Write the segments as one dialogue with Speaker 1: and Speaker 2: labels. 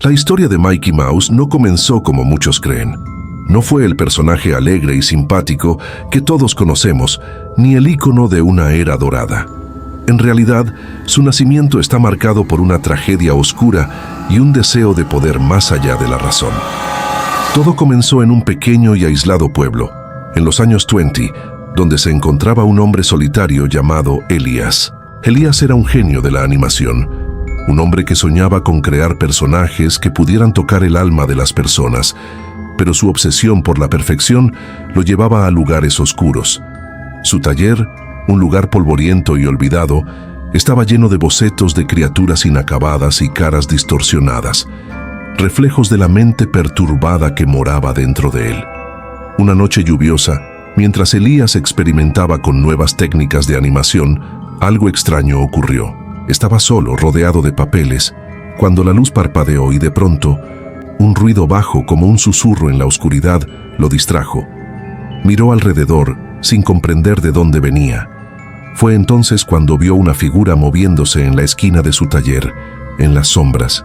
Speaker 1: La historia de Mickey Mouse no comenzó como muchos creen. No fue el personaje alegre y simpático que todos conocemos, ni el ícono de una era dorada. En realidad, su nacimiento está marcado por una tragedia oscura y un deseo de poder más allá de la razón. Todo comenzó en un pequeño y aislado pueblo, en los años 20, donde se encontraba un hombre solitario llamado Elías. Elías era un genio de la animación, un hombre que soñaba con crear personajes que pudieran tocar el alma de las personas, pero su obsesión por la perfección lo llevaba a lugares oscuros. Su taller, un lugar polvoriento y olvidado, estaba lleno de bocetos de criaturas inacabadas y caras distorsionadas, reflejos de la mente perturbada que moraba dentro de él. Una noche lluviosa, mientras Elías experimentaba con nuevas técnicas de animación, algo extraño ocurrió. Estaba solo, rodeado de papeles, cuando la luz parpadeó y de pronto, un ruido bajo como un susurro en la oscuridad lo distrajo. Miró alrededor, sin comprender de dónde venía. Fue entonces cuando vio una figura moviéndose en la esquina de su taller, en las sombras.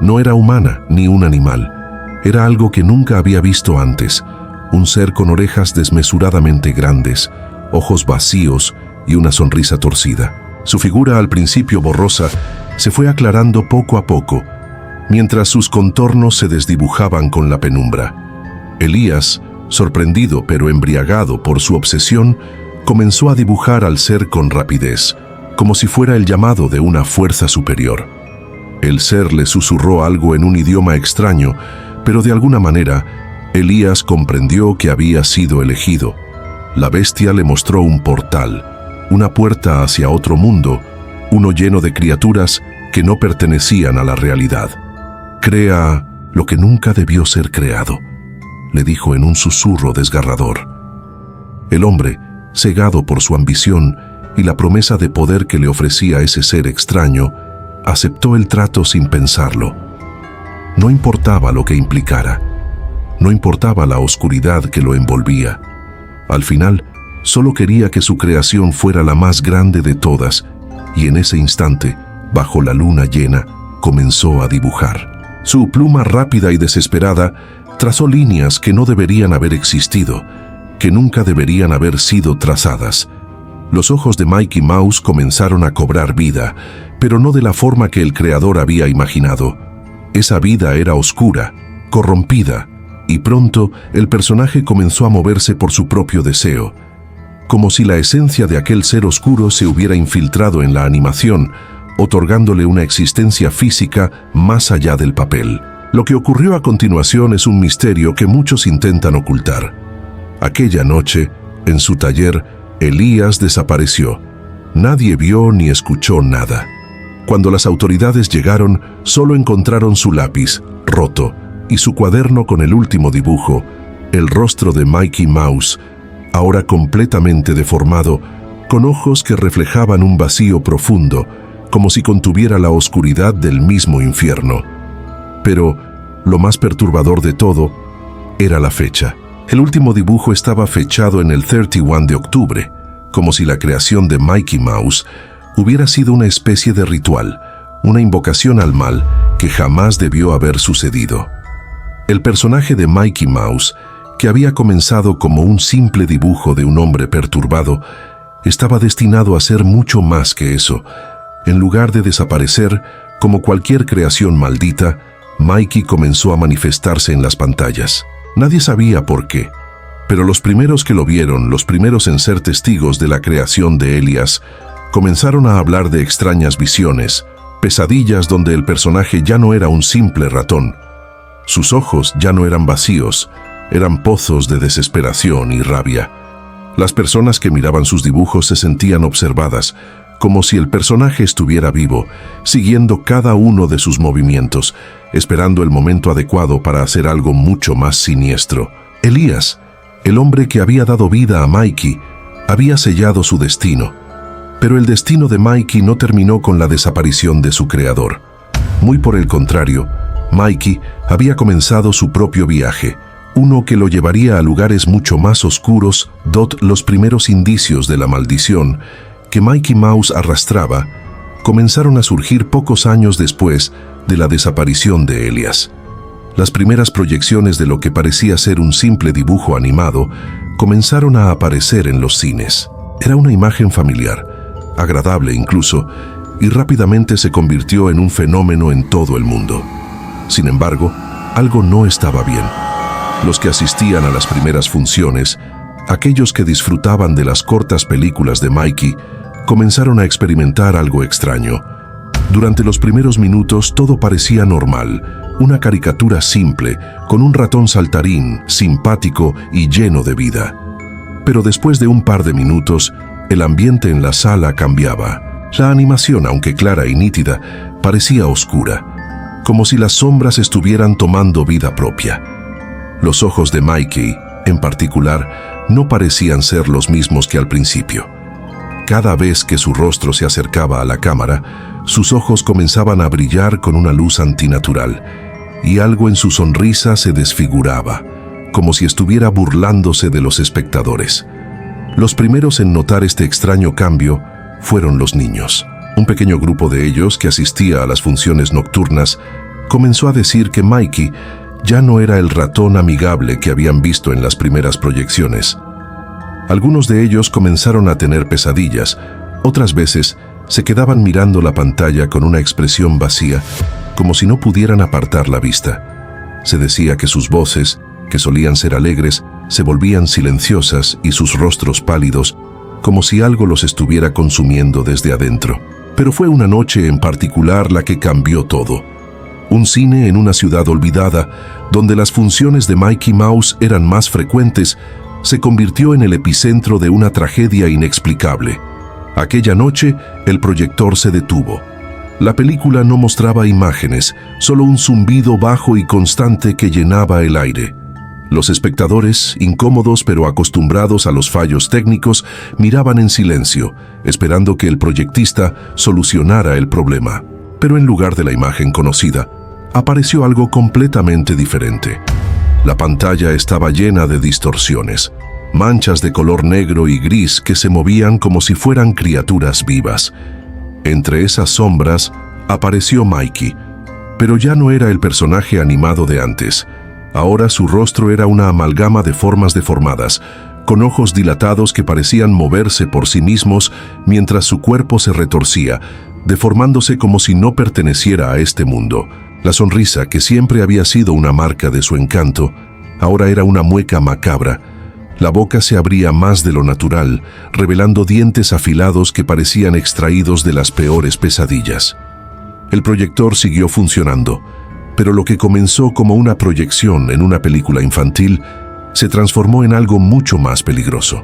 Speaker 1: No era humana ni un animal. Era algo que nunca había visto antes, un ser con orejas desmesuradamente grandes, ojos vacíos y una sonrisa torcida. Su figura, al principio borrosa, se fue aclarando poco a poco, mientras sus contornos se desdibujaban con la penumbra. Elías, sorprendido pero embriagado por su obsesión, comenzó a dibujar al ser con rapidez, como si fuera el llamado de una fuerza superior. El ser le susurró algo en un idioma extraño, pero de alguna manera, Elías comprendió que había sido elegido. La bestia le mostró un portal, una puerta hacia otro mundo, uno lleno de criaturas que no pertenecían a la realidad. «Crea lo que nunca debió ser creado», le dijo en un susurro desgarrador. El hombre, cegado por su ambición y la promesa de poder que le ofrecía ese ser extraño, aceptó el trato sin pensarlo. No importaba lo que implicara, no importaba la oscuridad que lo envolvía. Al final, solo quería que su creación fuera la más grande de todas, y en ese instante, bajo la luna llena, comenzó a dibujar. Su pluma rápida y desesperada trazó líneas que no deberían haber existido, que nunca deberían haber sido trazadas. Los ojos de Mickey Mouse comenzaron a cobrar vida, pero no de la forma que el creador había imaginado. Esa vida era oscura, corrompida, y pronto el personaje comenzó a moverse por su propio deseo, como si la esencia de aquel ser oscuro se hubiera infiltrado en la animación, otorgándole una existencia física más allá del papel. Lo que ocurrió a continuación es un misterio que muchos intentan ocultar. Aquella noche, en su taller, Elías desapareció. Nadie vio ni escuchó nada. Cuando las autoridades llegaron, solo encontraron su lápiz, roto, y su cuaderno con el último dibujo, el rostro de Mickey Mouse, ahora completamente deformado, con ojos que reflejaban un vacío profundo, como si contuviera la oscuridad del mismo infierno. Pero lo más perturbador de todo era la fecha. El último dibujo estaba fechado en el 31 de octubre, como si la creación de Mickey Mouse hubiera sido una especie de ritual, una invocación al mal que jamás debió haber sucedido. El personaje de Mickey Mouse, que había comenzado como un simple dibujo de un hombre perturbado, estaba destinado a ser mucho más que eso. En lugar de desaparecer, como cualquier creación maldita, Mickey comenzó a manifestarse en las pantallas. Nadie sabía por qué, pero los primeros que lo vieron, los primeros en ser testigos de la creación de Elías, comenzaron a hablar de extrañas visiones, pesadillas donde el personaje ya no era un simple ratón. Sus ojos ya no eran vacíos, eran pozos de desesperación y rabia. Las personas que miraban sus dibujos se sentían observadas, como si el personaje estuviera vivo, siguiendo cada uno de sus movimientos, esperando el momento adecuado para hacer algo mucho más siniestro. Elías, el hombre que había dado vida a Mickey, había sellado su destino. Pero el destino de Mickey no terminó con la desaparición de su creador. Muy por el contrario, Mickey había comenzado su propio viaje, uno que lo llevaría a lugares mucho más oscuros. Los primeros indicios de la maldición que Mickey Mouse arrastraba comenzaron a surgir pocos años después de la desaparición de Elias. Las primeras proyecciones de lo que parecía ser un simple dibujo animado comenzaron a aparecer en los cines. Era una imagen familiar, agradable incluso, y rápidamente se convirtió en un fenómeno en todo el mundo. Sin embargo, algo no estaba bien. Los que asistían a las primeras funciones, aquellos que disfrutaban de las cortas películas de Mikey, comenzaron a experimentar algo extraño. Durante los primeros minutos todo parecía normal, una caricatura simple, con un ratón saltarín, simpático y lleno de vida. Pero después de un par de minutos, el ambiente en la sala cambiaba. La animación, aunque clara y nítida, parecía oscura, como si las sombras estuvieran tomando vida propia. Los ojos de Mikey, en particular, no parecían ser los mismos que al principio. Cada vez que su rostro se acercaba a la cámara, sus ojos comenzaban a brillar con una luz antinatural, y algo en su sonrisa se desfiguraba, como si estuviera burlándose de los espectadores. Los primeros en notar este extraño cambio fueron los niños. Un pequeño grupo de ellos, que asistía a las funciones nocturnas, comenzó a decir que Mikey ya no era el ratón amigable que habían visto en las primeras proyecciones. Algunos de ellos comenzaron a tener pesadillas, otras veces se quedaban mirando la pantalla con una expresión vacía, como si no pudieran apartar la vista. Se decía que sus voces, que solían ser alegres, se volvían silenciosas y sus rostros pálidos, como si algo los estuviera consumiendo desde adentro. Pero fue una noche en particular la que cambió todo. Un cine en una ciudad olvidada, donde las funciones de Mickey Mouse eran más frecuentes, se convirtió en el epicentro de una tragedia inexplicable. Aquella noche, el proyector se detuvo. La película no mostraba imágenes, solo un zumbido bajo y constante que llenaba el aire. Los espectadores, incómodos pero acostumbrados a los fallos técnicos, miraban en silencio, esperando que el proyectista solucionara el problema. Pero en lugar de la imagen conocida, apareció algo completamente diferente. La pantalla estaba llena de distorsiones, manchas de color negro y gris que se movían como si fueran criaturas vivas. Entre esas sombras apareció Mikey, pero ya no era el personaje animado de antes. Ahora su rostro era una amalgama de formas deformadas, con ojos dilatados que parecían moverse por sí mismos mientras su cuerpo se retorcía, deformándose como si no perteneciera a este mundo. La sonrisa, que siempre había sido una marca de su encanto, ahora era una mueca macabra. La boca se abría más de lo natural, revelando dientes afilados que parecían extraídos de las peores pesadillas. El proyector siguió funcionando, pero lo que comenzó como una proyección en una película infantil se transformó en algo mucho más peligroso.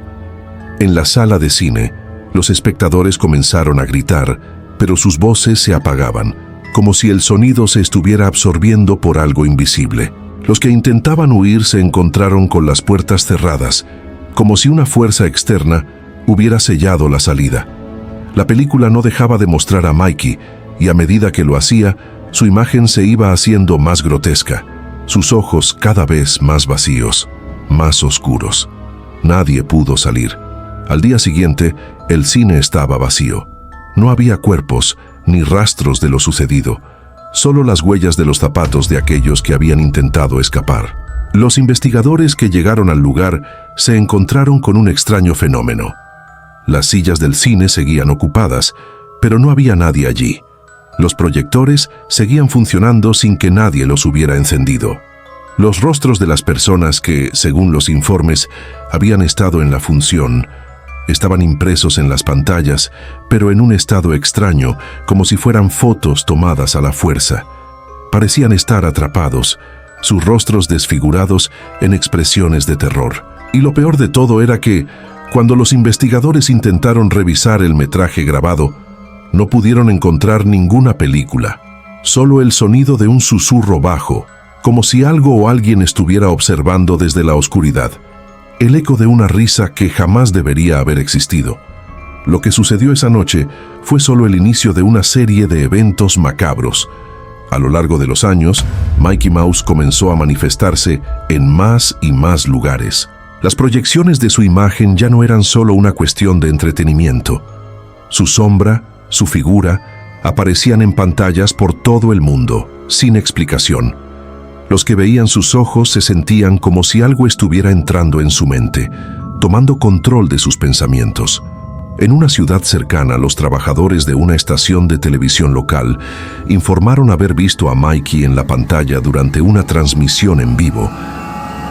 Speaker 1: En la sala de cine, los espectadores comenzaron a gritar, pero sus voces se apagaban, como si el sonido se estuviera absorbiendo por algo invisible. Los que intentaban huir se encontraron con las puertas cerradas, como si una fuerza externa hubiera sellado la salida. La película no dejaba de mostrar a Mikey, y a medida que lo hacía, su imagen se iba haciendo más grotesca, sus ojos cada vez más vacíos, más oscuros. Nadie pudo salir. Al día siguiente, el cine estaba vacío. No había cuerpos, ni rastros de lo sucedido, solo las huellas de los zapatos de aquellos que habían intentado escapar. Los investigadores que llegaron al lugar se encontraron con un extraño fenómeno. Las sillas del cine seguían ocupadas, pero no había nadie allí. Los proyectores seguían funcionando sin que nadie los hubiera encendido. Los rostros de las personas que, según los informes, habían estado en la función, estaban impresos en las pantallas, pero en un estado extraño, como si fueran fotos tomadas a la fuerza. Parecían estar atrapados, sus rostros desfigurados en expresiones de terror. Y lo peor de todo era que, cuando los investigadores intentaron revisar el metraje grabado, no pudieron encontrar ninguna película, solo el sonido de un susurro bajo, como si algo o alguien estuviera observando desde la oscuridad. El eco de una risa que jamás debería haber existido. Lo que sucedió esa noche fue solo el inicio de una serie de eventos macabros. A lo largo de los años, Mickey Mouse comenzó a manifestarse en más y más lugares. Las proyecciones de su imagen ya no eran solo una cuestión de entretenimiento. Su sombra, su figura, Aparecían en pantallas por todo el mundo, sin explicación. Los que veían sus ojos se sentían como si algo estuviera entrando en su mente, tomando control de sus pensamientos. En una ciudad cercana, los trabajadores de una estación de televisión local informaron haber visto a Mikey en la pantalla durante una transmisión en vivo.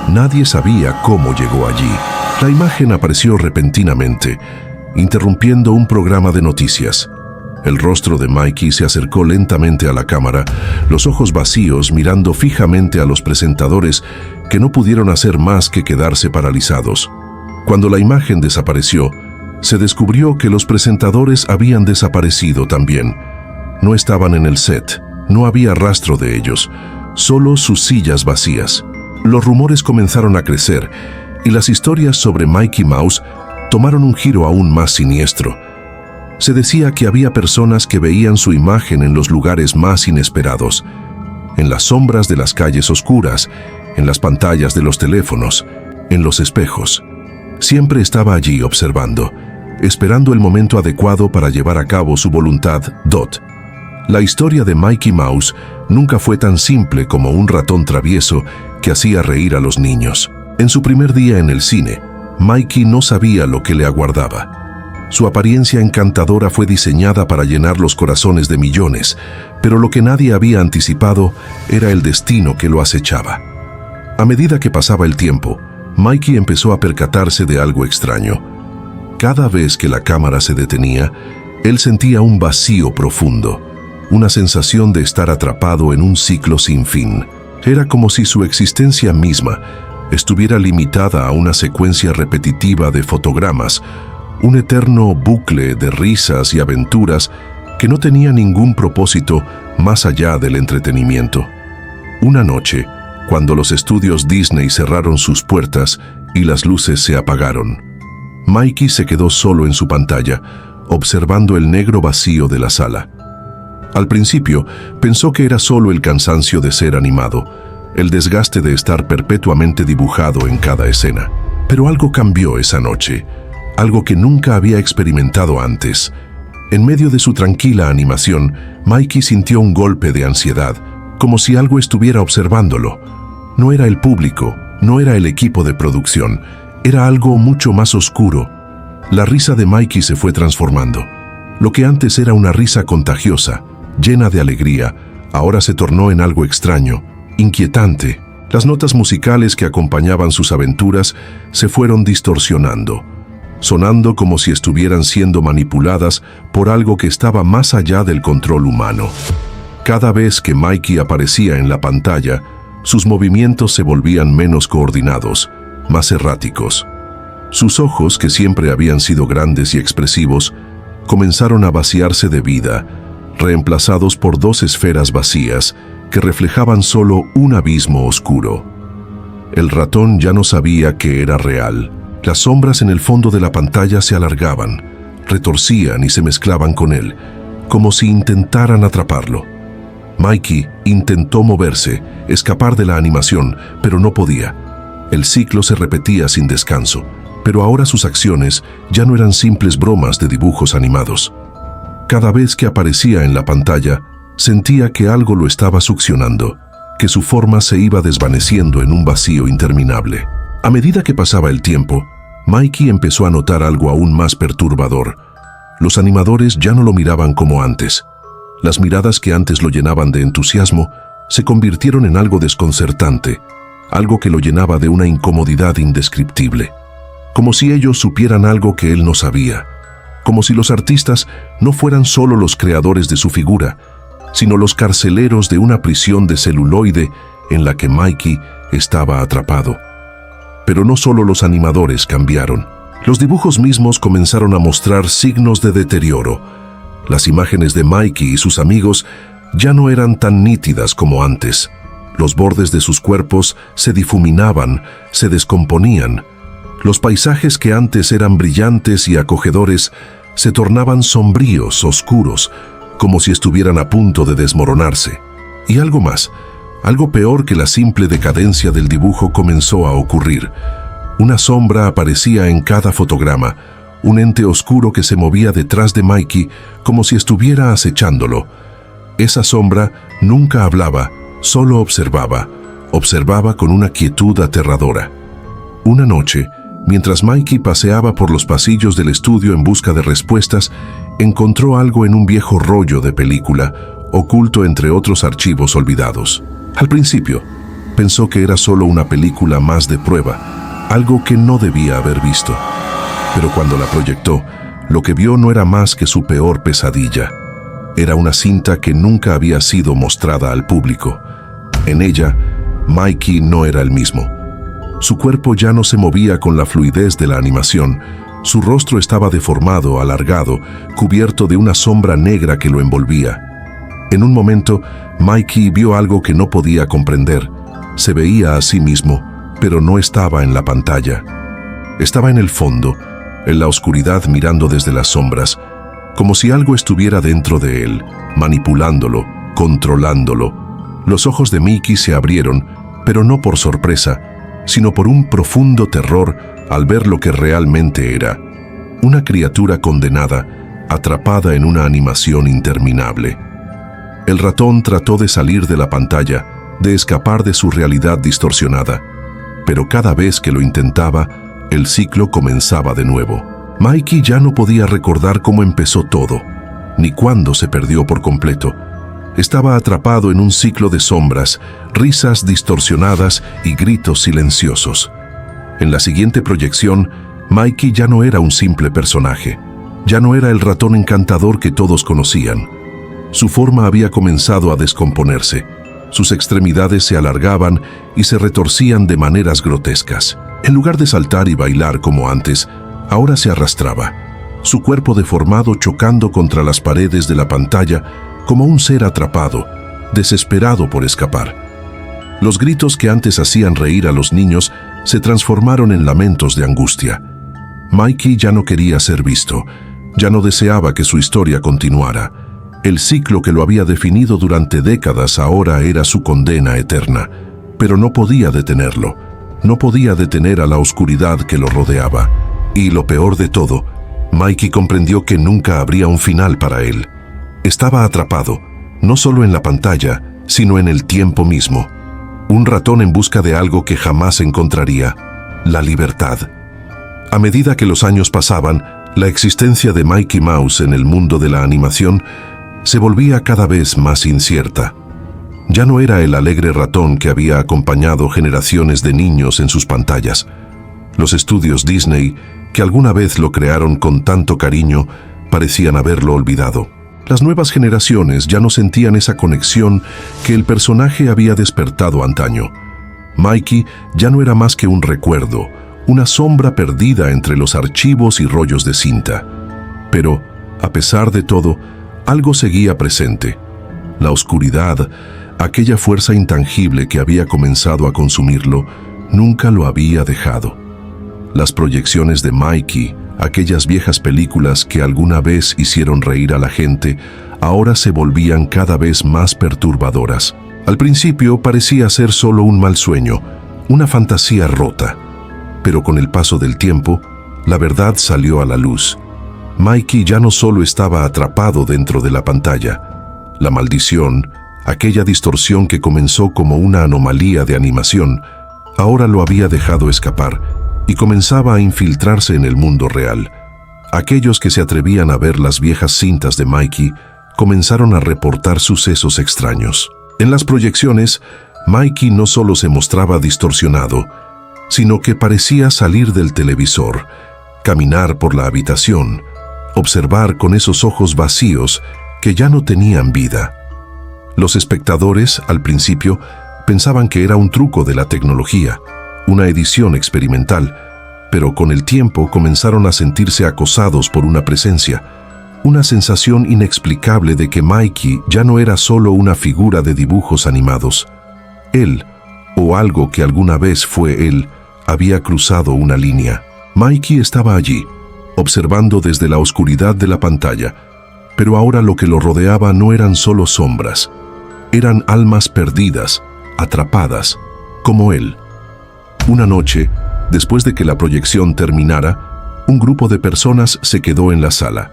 Speaker 1: Nadie sabía cómo llegó allí. La imagen apareció repentinamente, interrumpiendo un programa de noticias. El rostro de Mikey se acercó lentamente a la cámara, los ojos vacíos mirando fijamente a los presentadores que no pudieron hacer más que quedarse paralizados. Cuando la imagen desapareció, se descubrió que los presentadores habían desaparecido también. No estaban en el set, no había rastro de ellos, solo sus sillas vacías. Los rumores comenzaron a crecer y las historias sobre Mickey Mouse tomaron un giro aún más siniestro. Se decía que había personas que veían su imagen en los lugares más inesperados, en las sombras de las calles oscuras, en las pantallas de los teléfonos, en los espejos. Siempre estaba allí observando, esperando el momento adecuado para llevar a cabo su voluntad. La historia de Mickey Mouse nunca fue tan simple como un ratón travieso que hacía reír a los niños. En su primer día en el cine, Mikey no sabía lo que le aguardaba. Su apariencia encantadora fue diseñada para llenar los corazones de millones, pero lo que nadie había anticipado era el destino que lo acechaba. A medida que pasaba el tiempo, Mikey empezó a percatarse de algo extraño. Cada vez que la cámara se detenía, él sentía un vacío profundo, una sensación de estar atrapado en un ciclo sin fin. Era como si su existencia misma estuviera limitada a una secuencia repetitiva de fotogramas, un eterno bucle de risas y aventuras que no tenía ningún propósito más allá del entretenimiento. Una noche, cuando los estudios Disney cerraron sus puertas y las luces se apagaron, Mikey se quedó solo en su pantalla, observando el negro vacío de la sala. Al principio, pensó que era solo el cansancio de ser animado, el desgaste de estar perpetuamente dibujado en cada escena. Pero algo cambió esa noche, algo que nunca había experimentado antes. En medio de su tranquila animación, Mikey sintió un golpe de ansiedad, como si algo estuviera observándolo. No era el público, no era el equipo de producción, era algo mucho más oscuro. La risa de Mikey se fue transformando. Lo que antes era una risa contagiosa, llena de alegría, ahora se tornó en algo extraño, inquietante. Las notas musicales que acompañaban sus aventuras se fueron distorsionando, sonando como si estuvieran siendo manipuladas por algo que estaba más allá del control humano. Cada vez que Mikey aparecía en la pantalla, sus movimientos se volvían menos coordinados, más erráticos. Sus ojos, que siempre habían sido grandes y expresivos, comenzaron a vaciarse de vida, reemplazados por dos esferas vacías que reflejaban solo un abismo oscuro. El ratón ya no sabía que era real. Las sombras en el fondo de la pantalla se alargaban, retorcían y se mezclaban con él, como si intentaran atraparlo. Mikey intentó moverse, escapar de la animación, pero no podía. El ciclo se repetía sin descanso, pero ahora sus acciones ya no eran simples bromas de dibujos animados. Cada vez que aparecía en la pantalla, sentía que algo lo estaba succionando, que su forma se iba desvaneciendo en un vacío interminable. A medida que pasaba el tiempo, Mikey empezó a notar algo aún más perturbador. Los animadores ya no lo miraban como antes. Las miradas que antes lo llenaban de entusiasmo se convirtieron en algo desconcertante, algo que lo llenaba de una incomodidad indescriptible. Como si ellos supieran algo que él no sabía. Como si los artistas no fueran solo los creadores de su figura, sino los carceleros de una prisión de celuloide en la que Mikey estaba atrapado. Pero no solo los animadores cambiaron. Los dibujos mismos comenzaron a mostrar signos de deterioro. Las imágenes de Mikey y sus amigos ya no eran tan nítidas como antes. Los bordes de sus cuerpos se difuminaban, se descomponían. Los paisajes que antes eran brillantes y acogedores se tornaban sombríos, oscuros, como si estuvieran a punto de desmoronarse. Y algo más, algo peor que la simple decadencia del dibujo comenzó a ocurrir. Una sombra aparecía en cada fotograma, un ente oscuro que se movía detrás de Mikey como si estuviera acechándolo. Esa sombra nunca hablaba, solo observaba con una quietud aterradora. Una noche, mientras Mikey paseaba por los pasillos del estudio en busca de respuestas, encontró algo en un viejo rollo de película, oculto entre otros archivos olvidados. Al principio, pensó que era solo una película más de prueba, algo que no debía haber visto. Pero cuando la proyectó, lo que vio no era más que su peor pesadilla. Era una cinta que nunca había sido mostrada al público. En ella, Mikey no era el mismo. Su cuerpo ya no se movía con la fluidez de la animación. Su rostro estaba deformado, alargado, cubierto de una sombra negra que lo envolvía. En un momento, Mikey vio algo que no podía comprender. Se veía a sí mismo, pero no estaba en la pantalla. Estaba en el fondo, en la oscuridad, mirando desde las sombras, como si algo estuviera dentro de él, manipulándolo, controlándolo. Los ojos de Mickey se abrieron, pero no por sorpresa, sino por un profundo terror al ver lo que realmente era: una criatura condenada, atrapada en una animación interminable. El ratón trató de salir de la pantalla, de escapar de su realidad distorsionada, pero cada vez que lo intentaba, el ciclo comenzaba de nuevo. Mikey ya no podía recordar cómo empezó todo, ni cuándo se perdió por completo. Estaba atrapado en un ciclo de sombras, risas distorsionadas y gritos silenciosos. En la siguiente proyección, Mikey ya no era un simple personaje. Ya no era el ratón encantador que todos conocían. Su forma había comenzado a descomponerse. Sus extremidades se alargaban y se retorcían de maneras grotescas. En lugar de saltar y bailar como antes, ahora se arrastraba, su cuerpo deformado chocando contra las paredes de la pantalla como un ser atrapado, desesperado por escapar. Los gritos que antes hacían reír a los niños se transformaron en lamentos de angustia. Mikey ya no quería ser visto, ya no deseaba que su historia continuara. El ciclo que lo había definido durante décadas ahora era su condena eterna, pero no podía detenerlo. No podía detener a la oscuridad que lo rodeaba. Y lo peor de todo, Mikey comprendió que nunca habría un final para él. Estaba atrapado, no solo en la pantalla, sino en el tiempo mismo. Un ratón en busca de algo que jamás encontraría: la libertad. A medida que los años pasaban, la existencia de Mickey Mouse en el mundo de la animación se volvía cada vez más incierta. Ya no era el alegre ratón que había acompañado generaciones de niños en sus pantallas. Los estudios Disney, que alguna vez lo crearon con tanto cariño, parecían haberlo olvidado. Las nuevas generaciones ya no sentían esa conexión que el personaje había despertado antaño. Mikey ya no era más que un recuerdo, una sombra perdida entre los archivos y rollos de cinta. Pero, a pesar de todo, algo seguía presente. La oscuridad, aquella fuerza intangible que había comenzado a consumirlo, nunca lo había dejado. Las proyecciones de Mikey, aquellas viejas películas que alguna vez hicieron reír a la gente, ahora se volvían cada vez más perturbadoras. Al principio parecía ser solo un mal sueño, una fantasía rota. Pero con el paso del tiempo, la verdad salió a la luz. Mikey ya no solo estaba atrapado dentro de la pantalla. La maldición, aquella distorsión que comenzó como una anomalía de animación, ahora lo había dejado escapar y comenzaba a infiltrarse en el mundo real. Aquellos que se atrevían a ver las viejas cintas de Mikey comenzaron a reportar sucesos extraños. En las proyecciones, Mikey no solo se mostraba distorsionado, sino que parecía salir del televisor, caminar por la habitación, observar con esos ojos vacíos que ya no tenían vida. Los espectadores, al principio, pensaban que era un truco de la tecnología, una edición experimental, pero con el tiempo comenzaron a sentirse acosados por una presencia, una sensación inexplicable de que Mikey ya no era solo una figura de dibujos animados. Él, o algo que alguna vez fue él, había cruzado una línea. Mikey estaba allí, observando desde la oscuridad de la pantalla, pero ahora lo que lo rodeaba no eran solo sombras, eran almas perdidas, atrapadas, como él. Una noche, después de que la proyección terminara, un grupo de personas se quedó en la sala.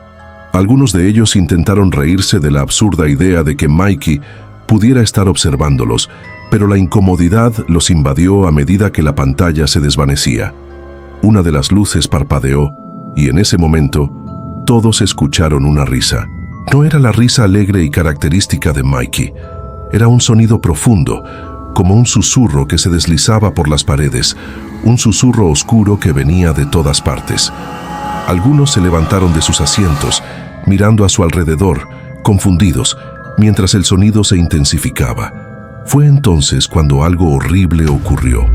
Speaker 1: Algunos de ellos intentaron reírse de la absurda idea de que Mikey pudiera estar observándolos, pero la incomodidad los invadió a medida que la pantalla se desvanecía. Una de las luces parpadeó y en ese momento todos escucharon una risa. No era la risa alegre y característica de Mikey. Era un sonido profundo, como un susurro que se deslizaba por las paredes, un susurro oscuro que venía de todas partes. Algunos se levantaron de sus asientos, mirando a su alrededor, confundidos, mientras el sonido se intensificaba. Fue entonces cuando algo horrible ocurrió.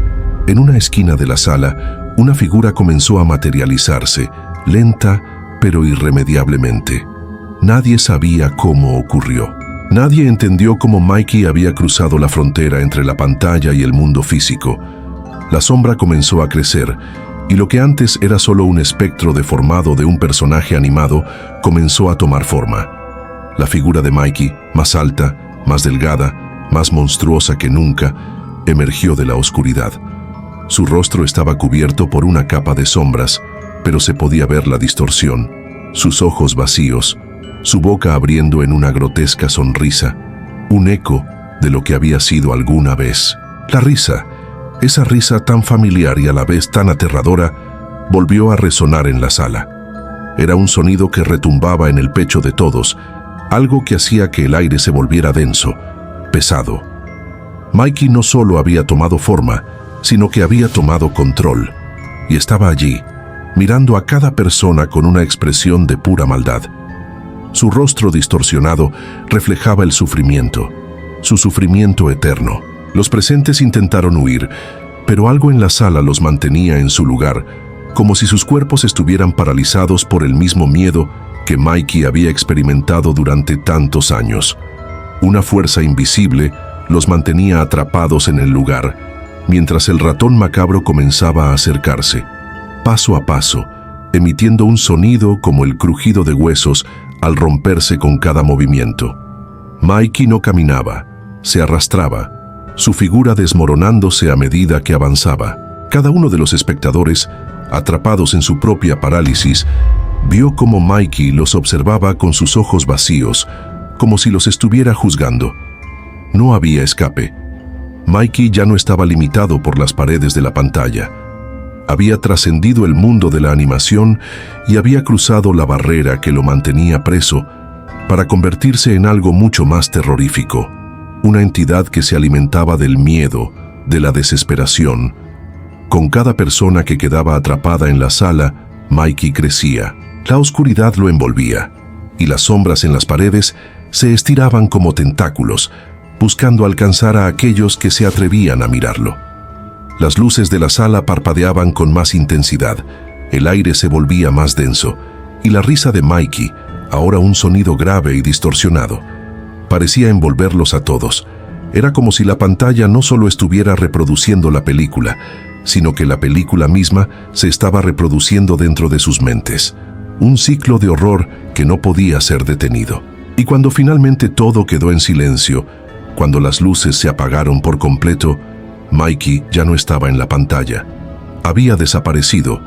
Speaker 1: En una esquina de la sala, una figura comenzó a materializarse, lenta pero irremediablemente. Nadie sabía cómo ocurrió. Nadie entendió cómo Mikey había cruzado la frontera entre la pantalla y el mundo físico. La sombra comenzó a crecer, y lo que antes era solo un espectro deformado de un personaje animado comenzó a tomar forma. La figura de Mikey, más alta, más delgada, más monstruosa que nunca, emergió de la oscuridad. Su rostro estaba cubierto por una capa de sombras, pero se podía ver la distorsión, sus ojos vacíos, su boca abriendo en una grotesca sonrisa, un eco de lo que había sido alguna vez. La risa, esa risa tan familiar y a la vez tan aterradora, volvió a resonar en la sala. Era un sonido que retumbaba en el pecho de todos, algo que hacía que el aire se volviera denso, pesado. Mikey no solo había tomado forma, sino que había tomado control, y estaba allí, mirando a cada persona con una expresión de pura maldad. Su rostro distorsionado reflejaba el sufrimiento, su sufrimiento eterno. Los presentes intentaron huir, pero algo en la sala los mantenía en su lugar, como si sus cuerpos estuvieran paralizados por el mismo miedo que Mikey había experimentado durante tantos años. Una fuerza invisible los mantenía atrapados en el lugar, mientras el ratón macabro comenzaba a acercarse, paso a paso, emitiendo un sonido como el crujido de huesos al romperse con cada movimiento. Mikey no caminaba, se arrastraba, su figura desmoronándose a medida que avanzaba. Cada uno de los espectadores, atrapados en su propia parálisis, vio cómo Mikey los observaba con sus ojos vacíos, como si los estuviera juzgando. No había escape. Mikey ya no estaba limitado por las paredes de la pantalla. Había trascendido el mundo de la animación y había cruzado la barrera que lo mantenía preso para convertirse en algo mucho más terrorífico, una entidad que se alimentaba del miedo, de la desesperación. Con cada persona que quedaba atrapada en la sala, Mikey crecía. La oscuridad lo envolvía, y las sombras en las paredes se estiraban como tentáculos, buscando alcanzar a aquellos que se atrevían a mirarlo. Las luces de la sala parpadeaban con más intensidad, el aire se volvía más denso, y la risa de Mikey, ahora un sonido grave y distorsionado, parecía envolverlos a todos. Era como si la pantalla no solo estuviera reproduciendo la película, sino que la película misma se estaba reproduciendo dentro de sus mentes. Un ciclo de horror que no podía ser detenido. Y cuando finalmente todo quedó en silencio, cuando las luces se apagaron por completo, Mikey ya no estaba en la pantalla. Había desaparecido,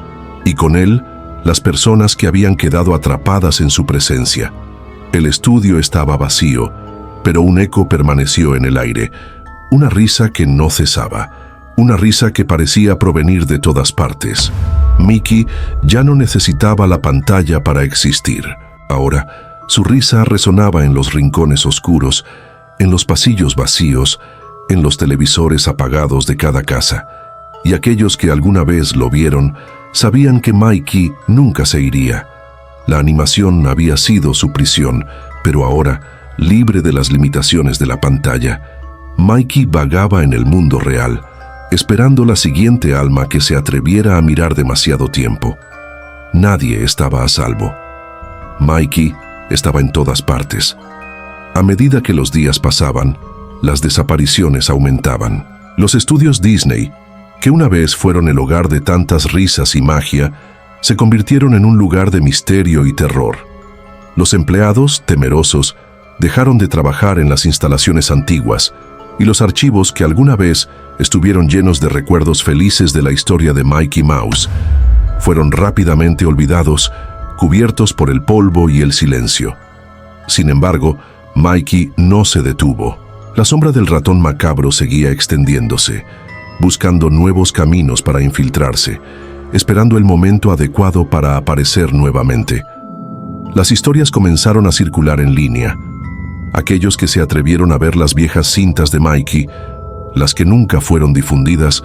Speaker 1: y con él, las personas que habían quedado atrapadas en su presencia. El estudio estaba vacío, pero un eco permaneció en el aire, una risa que no cesaba, una risa que parecía provenir de todas partes. Mickey ya no necesitaba la pantalla para existir. Ahora, su risa resonaba en los rincones oscuros, en los pasillos vacíos, en los televisores apagados de cada casa. Y aquellos que alguna vez lo vieron sabían que Mikey nunca se iría. La animación había sido su prisión, pero ahora, libre de las limitaciones de la pantalla, Mikey vagaba en el mundo real, esperando la siguiente alma que se atreviera a mirar demasiado tiempo. Nadie estaba a salvo. Mikey estaba en todas partes. A medida que los días pasaban, las desapariciones aumentaban. Los estudios Disney, que una vez fueron el hogar de tantas risas y magia, se convirtieron en un lugar de misterio y terror. Los empleados, temerosos, dejaron de trabajar en las instalaciones antiguas, y los archivos que alguna vez estuvieron llenos de recuerdos felices de la historia de Mickey Mouse fueron rápidamente olvidados, cubiertos por el polvo y el silencio. Sin embargo, Mikey no se detuvo. La sombra del ratón macabro seguía extendiéndose, buscando nuevos caminos para infiltrarse, esperando el momento adecuado para aparecer nuevamente. Las historias comenzaron a circular en línea. Aquellos que se atrevieron a ver las viejas cintas de Mikey, las que nunca fueron difundidas,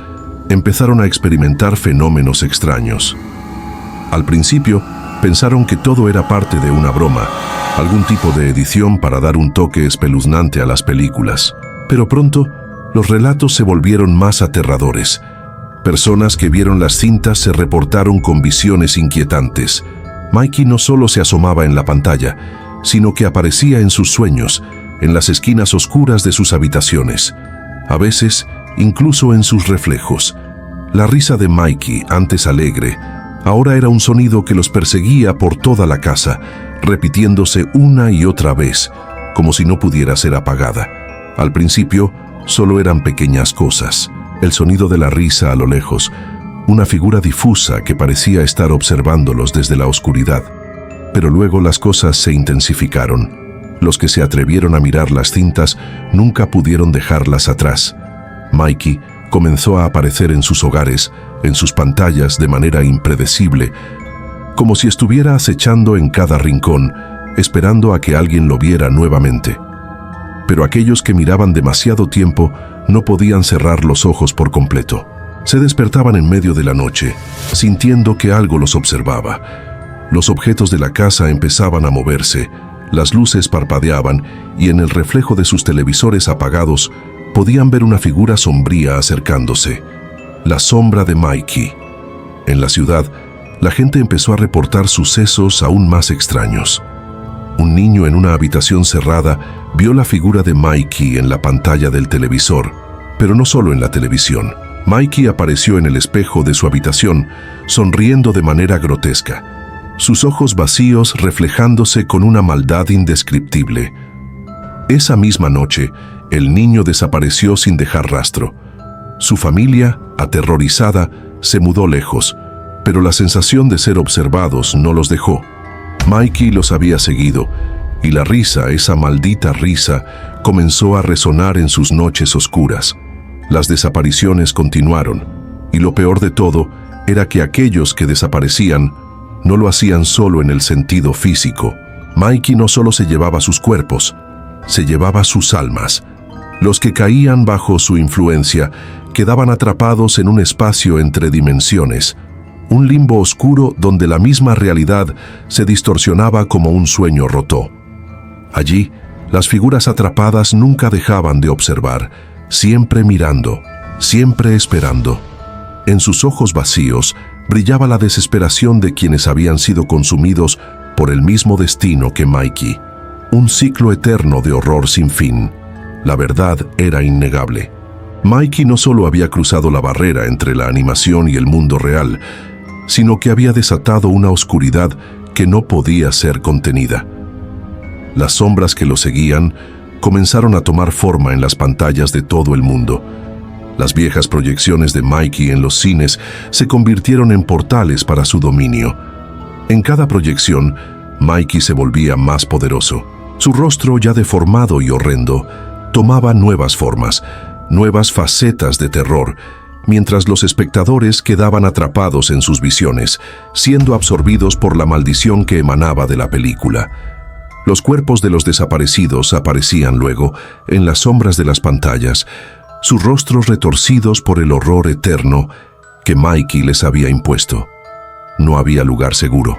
Speaker 1: empezaron a experimentar fenómenos extraños. Al principio, pensaron que todo era parte de una broma, algún tipo de edición para dar un toque espeluznante a las películas. Pero pronto, los relatos se volvieron más aterradores. Personas que vieron las cintas se reportaron con visiones inquietantes. Mikey no solo se asomaba en la pantalla, sino que aparecía en sus sueños, en las esquinas oscuras de sus habitaciones, a veces incluso en sus reflejos. La risa de Mikey, antes alegre, ahora era un sonido que los perseguía por toda la casa, repitiéndose una y otra vez, como si no pudiera ser apagada. Al principio, solo eran pequeñas cosas, el sonido de la risa a lo lejos, una figura difusa que parecía estar observándolos desde la oscuridad. Pero luego las cosas se intensificaron. Los que se atrevieron a mirar las cintas nunca pudieron dejarlas atrás. Mikey comenzó a aparecer en sus hogares, en sus pantallas de manera impredecible, como si estuviera acechando en cada rincón, esperando a que alguien lo viera nuevamente. Pero aquellos que miraban demasiado tiempo no podían cerrar los ojos por completo. Se despertaban en medio de la noche, sintiendo que algo los observaba. Los objetos de la casa empezaban a moverse, las luces parpadeaban y en el reflejo de sus televisores apagados podían ver una figura sombría acercándose, la sombra de Mikey. En la ciudad, la gente empezó a reportar sucesos aún más extraños. Un niño en una habitación cerrada vio la figura de Mikey en la pantalla del televisor, pero no solo en la televisión. Mikey apareció en el espejo de su habitación, sonriendo de manera grotesca, sus ojos vacíos reflejándose con una maldad indescriptible. Esa misma noche, el niño desapareció sin dejar rastro. Su familia, aterrorizada, se mudó lejos, pero la sensación de ser observados no los dejó. Mikey los había seguido, y la risa, esa maldita risa, comenzó a resonar en sus noches oscuras. Las desapariciones continuaron, y lo peor de todo era que aquellos que desaparecían no lo hacían solo en el sentido físico. Mikey no solo se llevaba sus cuerpos, se llevaba sus almas. Los que caían bajo su influencia quedaban atrapados en un espacio entre dimensiones, un limbo oscuro donde la misma realidad se distorsionaba como un sueño roto. Allí, las figuras atrapadas nunca dejaban de observar, siempre mirando, siempre esperando. En sus ojos vacíos brillaba la desesperación de quienes habían sido consumidos por el mismo destino que Mikey. Un ciclo eterno de horror sin fin. La verdad era innegable. Mikey no solo había cruzado la barrera entre la animación y el mundo real, sino que había desatado una oscuridad que no podía ser contenida. Las sombras que lo seguían comenzaron a tomar forma en las pantallas de todo el mundo. Las viejas proyecciones de Mikey en los cines se convirtieron en portales para su dominio. En cada proyección, Mikey se volvía más poderoso. Su rostro, ya deformado y horrendo, tomaba nuevas formas, nuevas facetas de terror, mientras los espectadores quedaban atrapados en sus visiones, siendo absorbidos por la maldición que emanaba de la película. Los cuerpos de los desaparecidos aparecían luego en las sombras de las pantallas, sus rostros retorcidos por el horror eterno que Mikey les había impuesto. No había lugar seguro.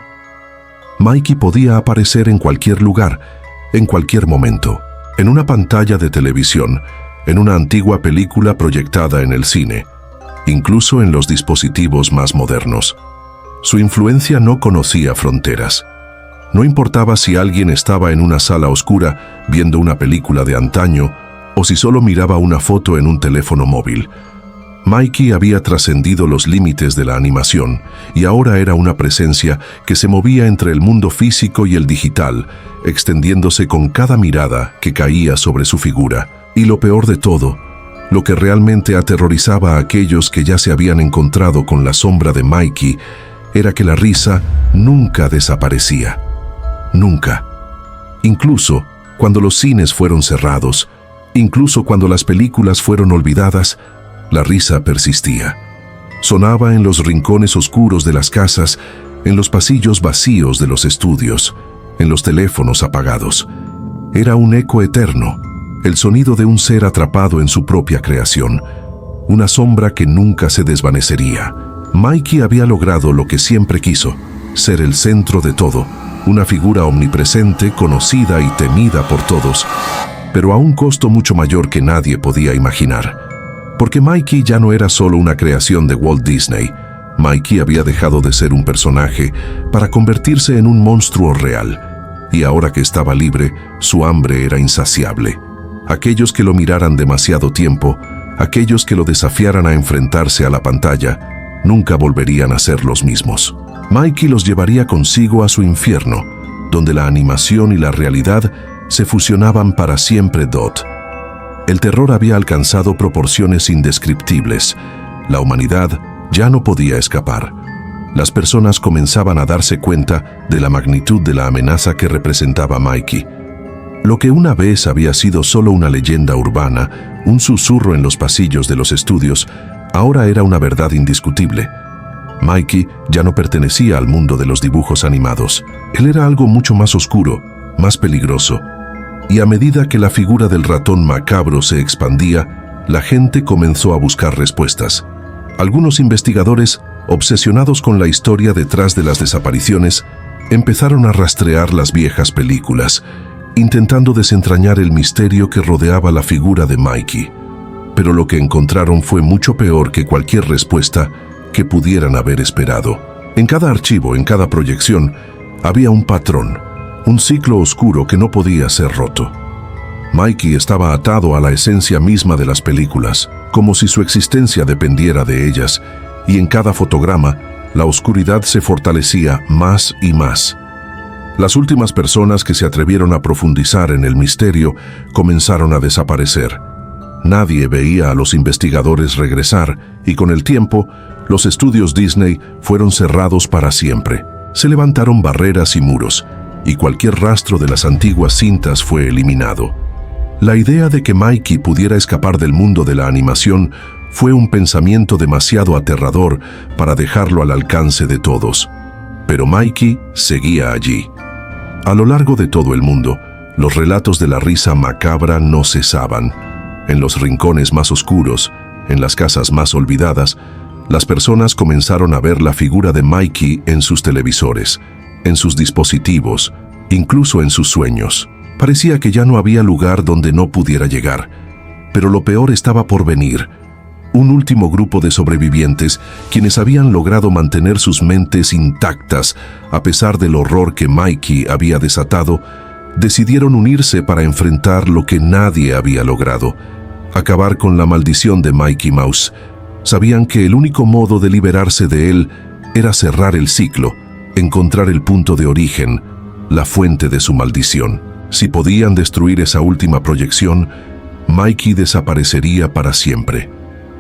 Speaker 1: Mikey podía aparecer en cualquier lugar, en cualquier momento, en una pantalla de televisión, en una antigua película proyectada en el cine, incluso en los dispositivos más modernos. Su influencia no conocía fronteras. No importaba si alguien estaba en una sala oscura viendo una película de antaño o si solo miraba una foto en un teléfono móvil. Mikey había trascendido los límites de la animación y ahora era una presencia que se movía entre el mundo físico y el digital, extendiéndose con cada mirada que caía sobre su figura. Y lo peor de todo, lo que realmente aterrorizaba a aquellos que ya se habían encontrado con la sombra de Mikey, era que la risa nunca desaparecía. Nunca. Incluso cuando los cines fueron cerrados, incluso cuando las películas fueron olvidadas, la risa persistía. Sonaba en los rincones oscuros de las casas, en los pasillos vacíos de los estudios, en los teléfonos apagados. Era un eco eterno, el sonido de un ser atrapado en su propia creación, una sombra que nunca se desvanecería. Mikey había logrado lo que siempre quiso, ser el centro de todo, una figura omnipresente, conocida y temida por todos, pero a un costo mucho mayor que nadie podía imaginar. Porque Mikey ya no era solo una creación de Walt Disney. Mikey había dejado de ser un personaje para convertirse en un monstruo real. Y ahora que estaba libre, su hambre era insaciable. Aquellos que lo miraran demasiado tiempo, aquellos que lo desafiaran a enfrentarse a la pantalla, nunca volverían a ser los mismos. Mikey los llevaría consigo a su infierno, donde la animación y la realidad se fusionaban para siempre. El terror había alcanzado proporciones indescriptibles. La humanidad ya no podía escapar. Las personas comenzaban a darse cuenta de la magnitud de la amenaza que representaba Mikey. Lo que una vez había sido solo una leyenda urbana, un susurro en los pasillos de los estudios, ahora era una verdad indiscutible. Mikey ya no pertenecía al mundo de los dibujos animados. Él era algo mucho más oscuro, más peligroso. Y a medida que la figura del ratón macabro se expandía, la gente comenzó a buscar respuestas. Algunos investigadores, obsesionados con la historia detrás de las desapariciones, empezaron a rastrear las viejas películas, intentando desentrañar el misterio que rodeaba la figura de Mikey. Pero lo que encontraron fue mucho peor que cualquier respuesta que pudieran haber esperado. En cada archivo, en cada proyección, había un patrón, un ciclo oscuro que no podía ser roto. Mikey estaba atado a la esencia misma de las películas, como si su existencia dependiera de ellas, y en cada fotograma, la oscuridad se fortalecía más y más. Las últimas personas que se atrevieron a profundizar en el misterio comenzaron a desaparecer. Nadie veía a los investigadores regresar, y con el tiempo, los estudios Disney fueron cerrados para siempre. Se levantaron barreras y muros, y cualquier rastro de las antiguas cintas fue eliminado. La idea de que Mikey pudiera escapar del mundo de la animación fue un pensamiento demasiado aterrador para dejarlo al alcance de todos. Pero Mikey seguía allí. A lo largo de todo el mundo, los relatos de la risa macabra no cesaban. En los rincones más oscuros, en las casas más olvidadas, las personas comenzaron a ver la figura de Mikey en sus televisores, en sus dispositivos, incluso en sus sueños. Parecía que ya no había lugar donde no pudiera llegar, pero lo peor estaba por venir. Un último grupo de sobrevivientes, quienes habían logrado mantener sus mentes intactas a pesar del horror que Mikey había desatado, decidieron unirse para enfrentar lo que nadie había logrado: acabar con la maldición de Mickey Mouse. Sabían que el único modo de liberarse de él era cerrar el ciclo, encontrar el punto de origen, la fuente de su maldición. Si podían destruir esa última proyección, Mikey desaparecería para siempre.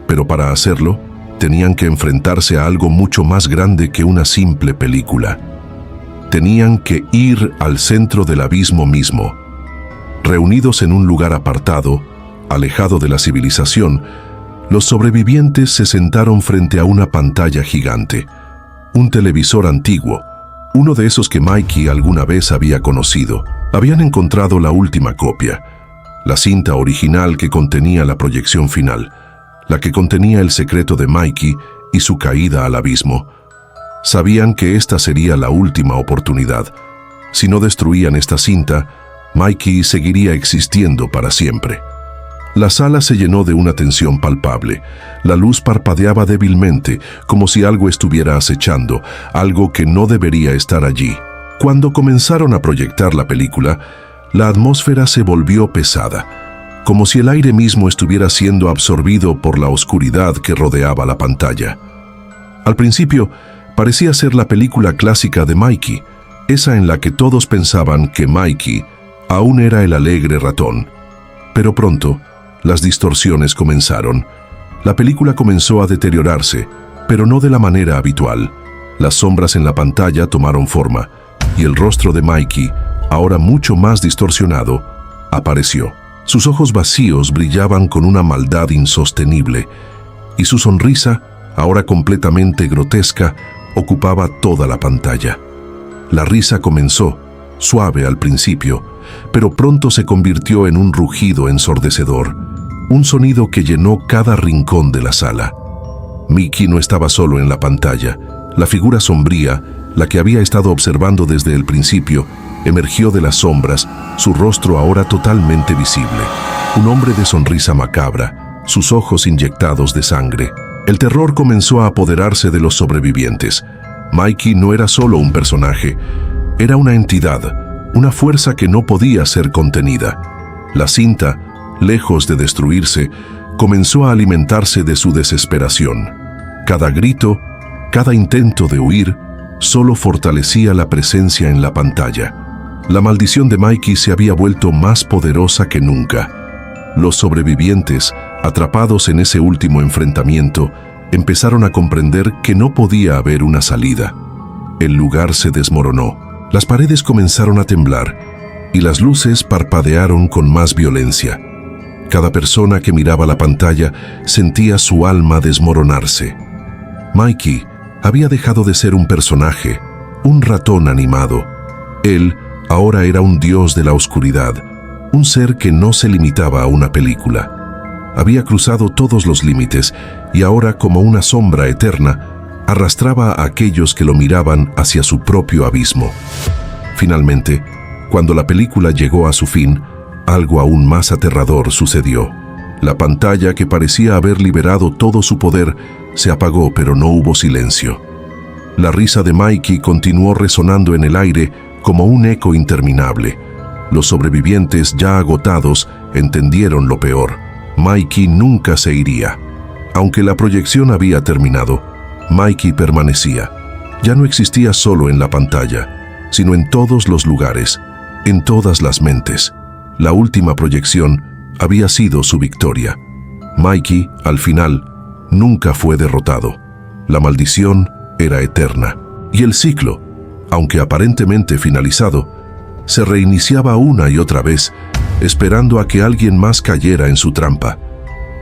Speaker 1: Pero para hacerlo, tenían que enfrentarse a algo mucho más grande que una simple película. Tenían que ir al centro del abismo mismo. Reunidos en un lugar apartado, alejado de la civilización, los sobrevivientes se sentaron frente a una pantalla gigante, un televisor antiguo, uno de esos que Mikey alguna vez había conocido. Habían encontrado la última copia, la cinta original que contenía la proyección final, la que contenía el secreto de Mikey y su caída al abismo. Sabían que esta sería la última oportunidad. Si no destruían esta cinta, Mikey seguiría existiendo para siempre. La sala se llenó de una tensión palpable. La luz parpadeaba débilmente, como si algo estuviera acechando, algo que no debería estar allí. Cuando comenzaron a proyectar la película, la atmósfera se volvió pesada, como si el aire mismo estuviera siendo absorbido por la oscuridad que rodeaba la pantalla. Al principio, parecía ser la película clásica de Mikey, esa en la que todos pensaban que Mikey aún era el alegre ratón. Pero pronto, las distorsiones comenzaron. La película comenzó a deteriorarse, pero no de la manera habitual. Las sombras en la pantalla tomaron forma y el rostro de Mikey, ahora mucho más distorsionado, apareció. Sus ojos vacíos brillaban con una maldad insostenible y su sonrisa, ahora completamente grotesca, ocupaba toda la pantalla. La risa comenzó, suave al principio, pero pronto se convirtió en un rugido ensordecedor, un sonido que llenó cada rincón de la sala. Mickey no estaba solo en la pantalla. La figura sombría, la que había estado observando desde el principio, emergió de las sombras, su rostro ahora totalmente visible. Un hombre de sonrisa macabra, sus ojos inyectados de sangre. El terror comenzó a apoderarse de los sobrevivientes. Mikey no era solo un personaje, era una entidad, una fuerza que no podía ser contenida. La cinta, lejos de destruirse, comenzó a alimentarse de su desesperación. Cada grito, cada intento de huir, solo fortalecía la presencia en la pantalla. La maldición de Mikey se había vuelto más poderosa que nunca. Los sobrevivientes, atrapados en ese último enfrentamiento, empezaron a comprender que no podía haber una salida. El lugar se desmoronó. Las paredes comenzaron a temblar y las luces parpadearon con más violencia. Cada persona que miraba la pantalla sentía su alma desmoronarse. Mikey había dejado de ser un personaje, un ratón animado. Él ahora era un dios de la oscuridad, un ser que no se limitaba a una película. Había cruzado todos los límites y ahora, como una sombra eterna, arrastraba a aquellos que lo miraban hacia su propio abismo. Finalmente, cuando la película llegó a su fin, algo aún más aterrador sucedió. La pantalla, que parecía haber liberado todo su poder, se apagó, pero no hubo silencio. La risa de Mikey continuó resonando en el aire como un eco interminable. Los sobrevivientes, ya agotados, entendieron lo peor. Mikey nunca se iría. Aunque la proyección había terminado, Mikey permanecía. Ya no existía solo en la pantalla, sino en todos los lugares, en todas las mentes. La última proyección había sido su victoria. Mikey, al final, nunca fue derrotado. La maldición era eterna. Y el ciclo, aunque aparentemente finalizado, se reiniciaba una y otra vez, esperando a que alguien más cayera en su trampa.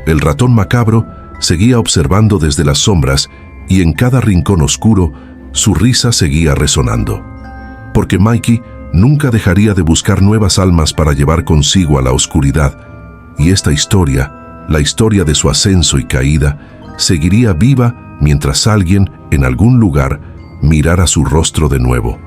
Speaker 1: El ratón macabro seguía observando desde las sombras y en cada rincón oscuro su risa seguía resonando. Porque Mikey nunca dejaría de buscar nuevas almas para llevar consigo a la oscuridad, y esta historia, la historia de su ascenso y caída, seguiría viva mientras alguien, en algún lugar, mirara su rostro de nuevo.